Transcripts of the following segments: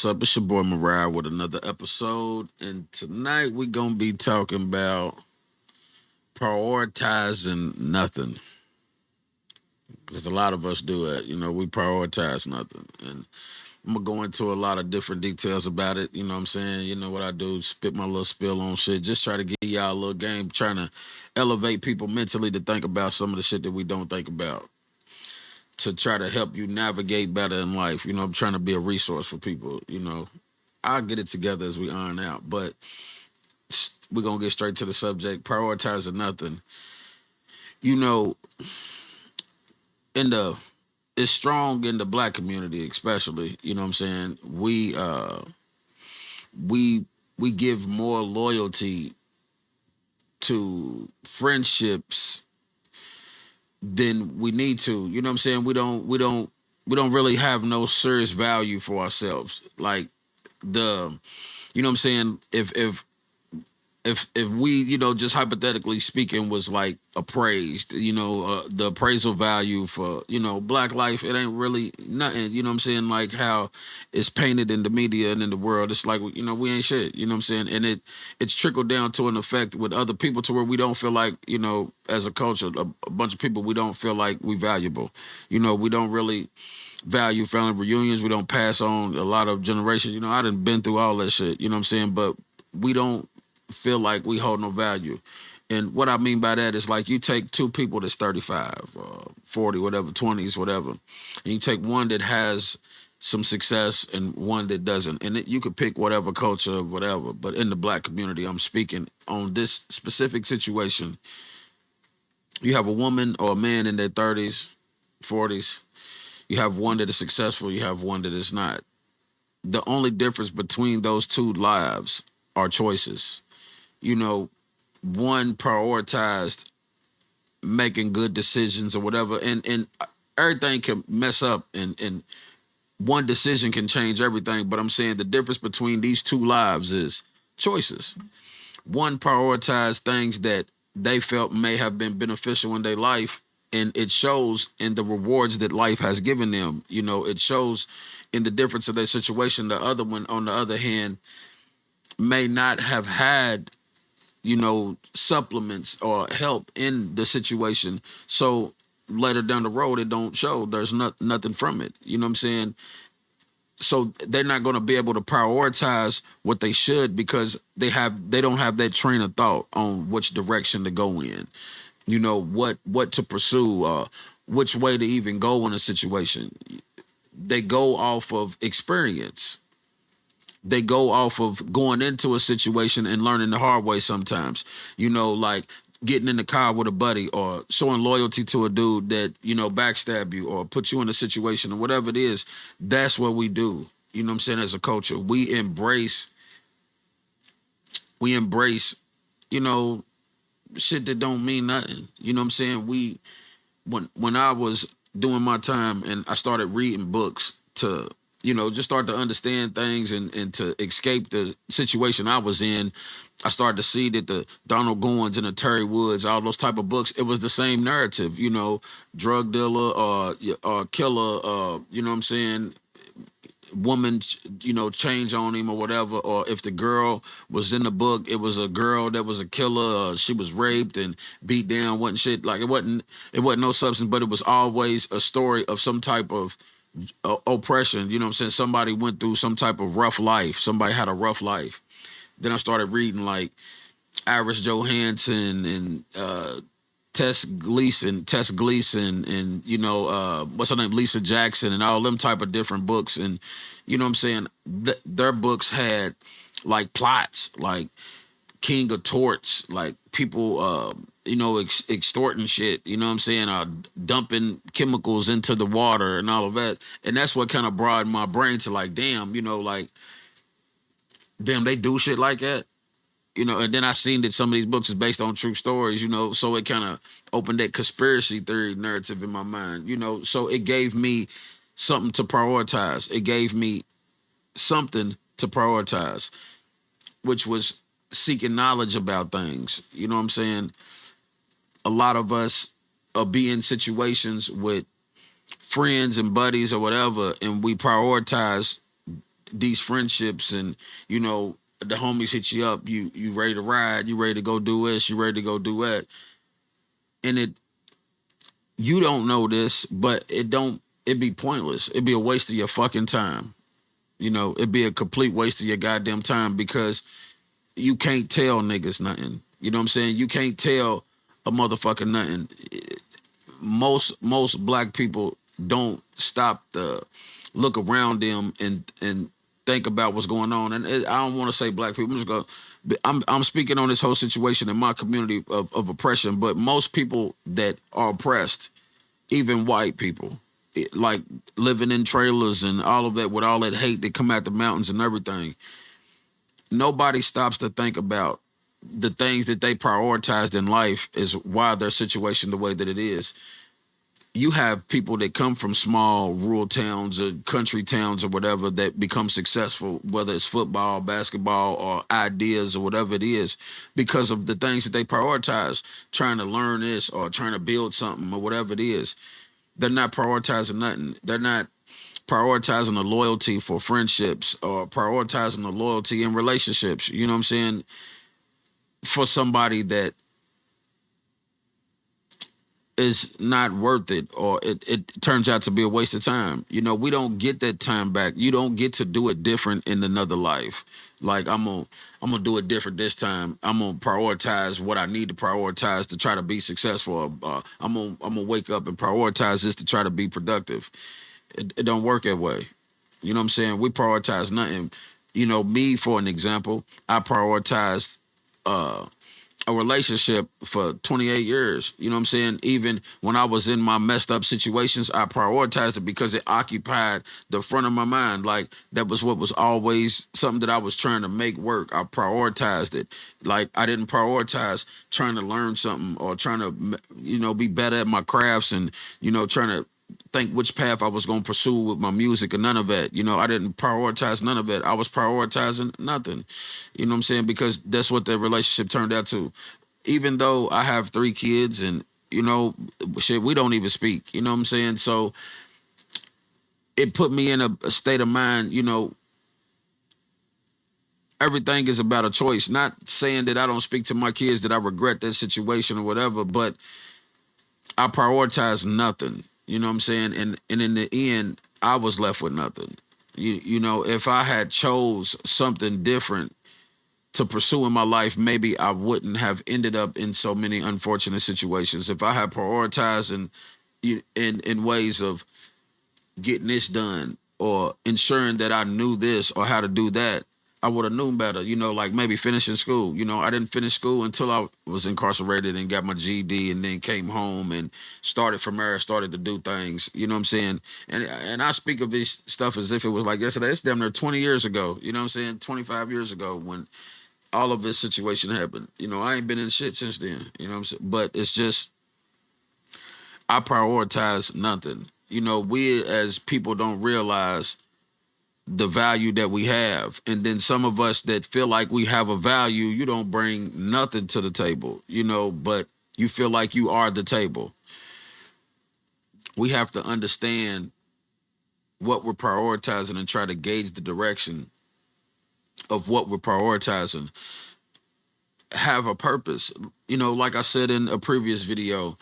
what's up? It's your boy Mariah with another episode. And tonight we're going to be talking about prioritizing nothing. Because a lot of us do it. We prioritize nothing. And I'm going to go into a lot of different details about it. You know what I'm saying? You know what I do? Spit my little spill on shit. Just try to give y'all a little game, trying to elevate people mentally to think about some of the shit that we don't think about. To try to help you navigate better in life. I'm trying to be a resource for people. I'll get it together as we iron out. But we're gonna get straight to the subject. Prioritizing nothing. You know, in the it's strong in the black community, especially. You know what I'm saying? We we give more loyalty to friendships than we need to. You know what I'm saying? We don't really have no serious value for ourselves. Like the you know what I'm saying? If we, just hypothetically speaking, was like appraised, the appraisal value for, black life, it ain't really nothing, you know what I'm saying? Like how it's painted in the media and in the world, it's like, we ain't shit, you know what I'm saying? And it's trickled down to an effect with other people to where we don't feel like, as a culture, a bunch of people, we don't feel like we valuable. We don't really value family reunions. We don't pass on a lot of generations. I done been through all that shit, you know what I'm saying? But we don't feel like we hold no value. And what I mean by that is like you take two people that's 35, 40, whatever, 20s, whatever, and you take one that has some success and one that doesn't. And you could pick whatever culture, whatever. But in the black community, I'm speaking on this specific situation. You have a woman or a man in their 30s, 40s. You have one that is successful. You have one that is not. The only difference between those two lives are choices. One prioritized making good decisions or whatever, and everything can mess up, and one decision can change everything. But I'm saying the difference between these two lives is choices. One prioritized things that they felt may have been beneficial in their life, and it shows in the rewards that life has given them. It shows in the difference of their situation. The other one, on the other hand, may not have had supplements or help in the situation. So later down the road, it don't show. There's nothing from it. You know what I'm saying? So they're not going to be able to prioritize what they should because they don't have that train of thought on which direction to go in. What to pursue, which way to even go in a situation. They go off of experience. They go off of going into a situation and learning the hard way sometimes. Like getting in the car with a buddy or showing loyalty to a dude that, backstab you or put you in a situation or whatever it is. That's what we do. You know what I'm saying? As a culture, we embrace, you know, shit that don't mean nothing. You know what I'm saying? When I was doing my time and I started reading books to, just start to understand things and to escape the situation I was in, I started to see that the Donald Goins and the Terry Woods, all those type of books, it was the same narrative, drug dealer or killer, you know what I'm saying, woman, change on him or whatever. Or if the girl was in the book, it was a girl that was a killer. She was raped and beat down, wasn't shit. Like it wasn't no substance, but it was always a story of some type of oppression. You know what I'm saying? Somebody went through some type of rough life. Somebody had a rough life. Then I started reading like Iris Johansson and Tess Gleason, and what's her name, Lisa Jackson, and all them type of different books. And you know what I'm saying? Their books had like plots, like King of Torts, like people, extorting shit. You know what I'm saying? Dumping chemicals into the water and all of that. And that's what kind of broadened my brain to like, damn, like, damn, they do shit like that. And then I seen that some of these books is based on true stories, so it kind of opened that conspiracy theory narrative in my mind, so it gave me something to prioritize. It gave me something to prioritize, which was seeking knowledge about things. You know what I'm saying? A lot of us be in situations with friends and buddies or whatever, and we prioritize these friendships, and the homies hit you up, you ready to ride, you ready to go do this, you ready to go do that, and you don't know this, but it'd be pointless. It'd be a waste of your fucking time. It'd be a complete waste of your goddamn time because you can't tell niggas nothing. You know what I'm saying? You can't tell a motherfucker nothing. Most black people don't stop to look around them and think about what's going on. And I don't want to say black people. I'm just going. I'm speaking on this whole situation in my community of oppression. But most people that are oppressed, even white people, like living in trailers and all of that with all that hate that come out the mountains and everything, nobody stops to think about the things that they prioritized in life is why their situation the way that it is. You have people that come from small rural towns or country towns or whatever that become successful, whether it's football, basketball, or ideas or whatever it is, because of the things that they prioritize, trying to learn this or trying to build something or whatever it is. They're not prioritizing nothing. They're not prioritizing the loyalty for friendships or prioritizing the loyalty in relationships. You know what I'm saying? For somebody that is not worth it, or it turns out to be a waste of time. We don't get that time back. You don't get to do it different in another life. Like I'm gonna do it different this time. I'm gonna prioritize what I need to prioritize to try to be successful. I'm gonna wake up and prioritize this to try to be productive. It don't work that way. You know what I'm saying? We prioritize nothing. Me for an example, I prioritized a relationship for 28 years. You know what I'm saying? Even when I was in my messed up situations, I prioritized it because it occupied the front of my mind. Like that was what was always something that I was trying to make work. I prioritized it. Like I didn't prioritize trying to learn something or trying to, be better at my crafts and, trying to think which path I was going to pursue with my music or none of that. I didn't prioritize none of it. I was prioritizing nothing. You know what I'm saying? Because that's what the relationship turned out to. Even though I have 3 kids and, shit, we don't even speak. You know what I'm saying? So it put me in a state of mind, everything is about a choice. Not saying that I don't speak to my kids, that I regret that situation or whatever, but I prioritized nothing. You know what I'm saying? And in the end, I was left with nothing. If I had chose something different to pursue in my life, maybe I wouldn't have ended up in so many unfortunate situations. If I had prioritized in ways of getting this done or ensuring that I knew this or how to do that, I would have known better, like maybe finishing school. I didn't finish school until I was incarcerated and got my GED and then came home and started from there, started to do things, you know what I'm saying? And I speak of this stuff as if it was like yesterday. It's damn near 20 years ago, you know what I'm saying? 25 years ago when all of this situation happened. I ain't been in shit since then, you know what I'm saying? But it's just, I prioritize nothing. We as people don't realize the value that we have. And then some of us that feel like we have a value, you don't bring nothing to the table, but you feel like you are the table. We have to understand what we're prioritizing and try to gauge the direction of what we're prioritizing. Have a purpose. Like I said in a previous video,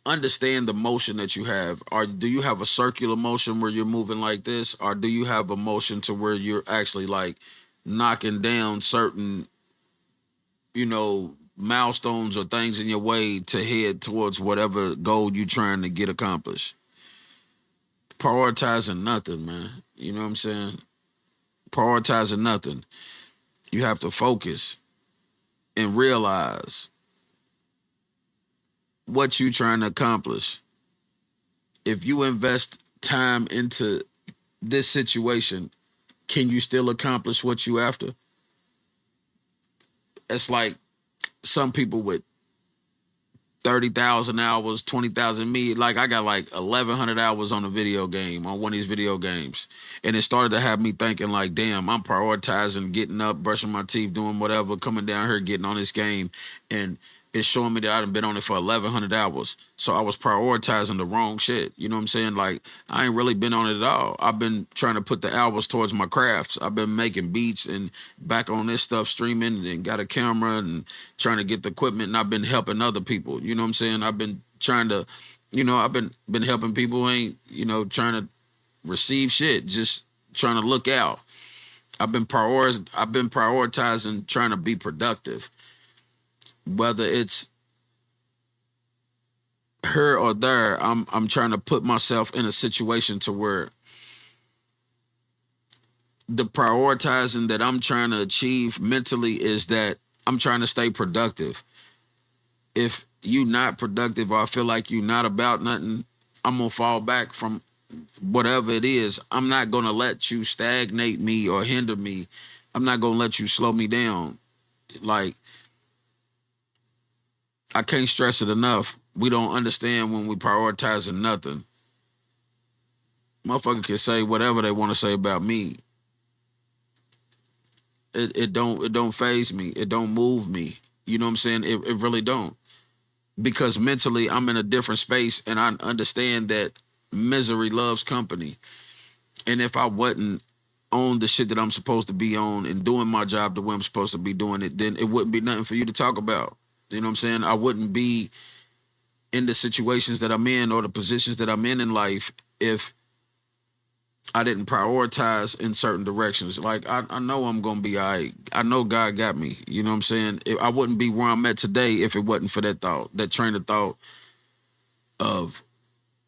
understand the motion that you have. Or do you have a circular motion where you're moving like this, or do you have a motion to where you're actually like knocking down certain, milestones or things in your way to head towards whatever goal you're trying to get accomplished? Prioritizing nothing, man. You know what I'm saying? Prioritizing nothing. You have to focus and realize what you're trying to accomplish. If you invest time into this situation, can you still accomplish what you after? It's like some people with 30,000 hours, 20,000. Me, like I got like 1,100 hours on a video game, on one of these video games. And it started to have me thinking like, damn, I'm prioritizing getting up, brushing my teeth, doing whatever, coming down here, getting on this game. And it's showing me that I done been on it for 1,100 hours. So I was prioritizing the wrong shit. You know what I'm saying? Like, I ain't really been on it at all. I've been trying to put the hours towards my crafts. I've been making beats and back on this stuff, streaming and got a camera and trying to get the equipment. And I've been helping other people. You know what I'm saying? I've been trying to, I've been helping people who ain't, trying to receive shit, just trying to look out. I've been prioritizing trying to be productive, whether it's here or there. I'm trying to put myself in a situation to where the prioritizing that I'm trying to achieve mentally is that I'm trying to stay productive. If you not productive or I feel like you not about nothing, I'm gonna fall back from whatever it is. I'm not gonna let you stagnate me or hinder me. I'm not gonna let you slow me down. Like, I can't stress it enough. We don't understand when we prioritizing nothing. Motherfucker can say whatever they want to say about me. It don't phase me. It don't move me. You know what I'm saying? It really don't. Because mentally I'm in a different space and I understand that misery loves company. And if I wasn't on the shit that I'm supposed to be on and doing my job the way I'm supposed to be doing it, then it wouldn't be nothing for you to talk about. You know what I'm saying? I wouldn't be in the situations that I'm in or the positions that I'm in life if I didn't prioritize in certain directions. Like, I know I'm gonna be all right. I know God got me. You know what I'm saying? I wouldn't be where I'm at today if it wasn't for that thought, that train of thought of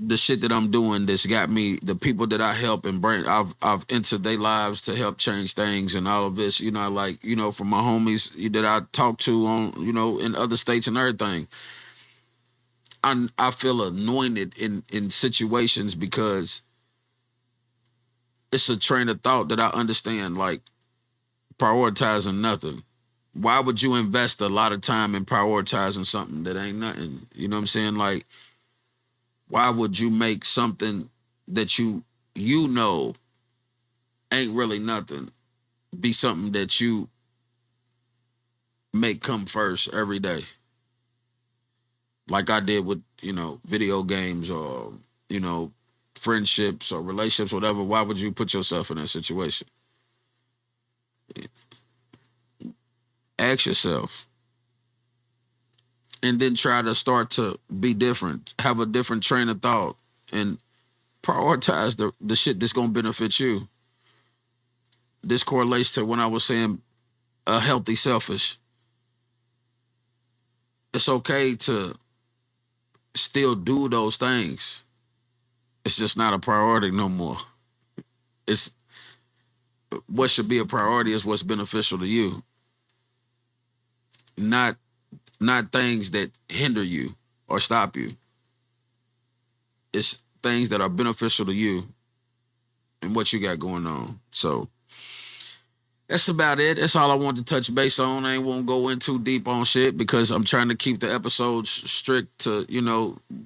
the shit that I'm doing that's got me, the people that I help and bring, I've entered their lives to help change things and all of this, like, from my homies that I talk to on, in other states and everything. I feel anointed in situations because it's a train of thought that I understand, like prioritizing nothing. Why would you invest a lot of time in prioritizing something that ain't nothing? You know what I'm saying? Like, why would you make something that you know ain't really nothing be something that you make come first every day? Like I did with, video games or, you know, friendships or relationships, whatever. Why would you put yourself in that situation? Ask yourself and then try to start to be different, have a different train of thought and prioritize the shit that's gonna benefit you. This correlates to when I was saying a healthy selfish. It's okay to still do those things. It's just not a priority no more. It's what should be a priority is what's beneficial to you, not not things that hinder you or stop you. It's things that are beneficial to you and what you got going on. So that's about it. That's all I want to touch base on. I ain't won't go in too deep on shit because I'm trying to keep the episodes strict to,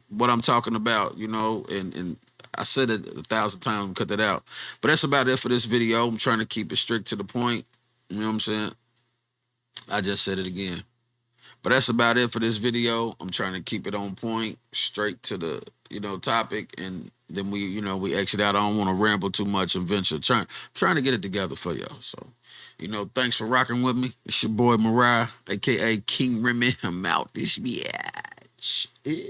what I'm talking about, and I said it 1,000 times, cut that out. But that's about it for this video. I'm trying to keep it strict to the point. You know what I'm saying? I just said it again. But that's about it for this video. I'm trying to keep it on point, straight to the, topic, and then we exit out. I don't want to ramble too much and venture. Trying to get it together for y'all. So, thanks for rocking with me. It's your boy Mariah, aka King Remy. I'm out this bitch. Yeah.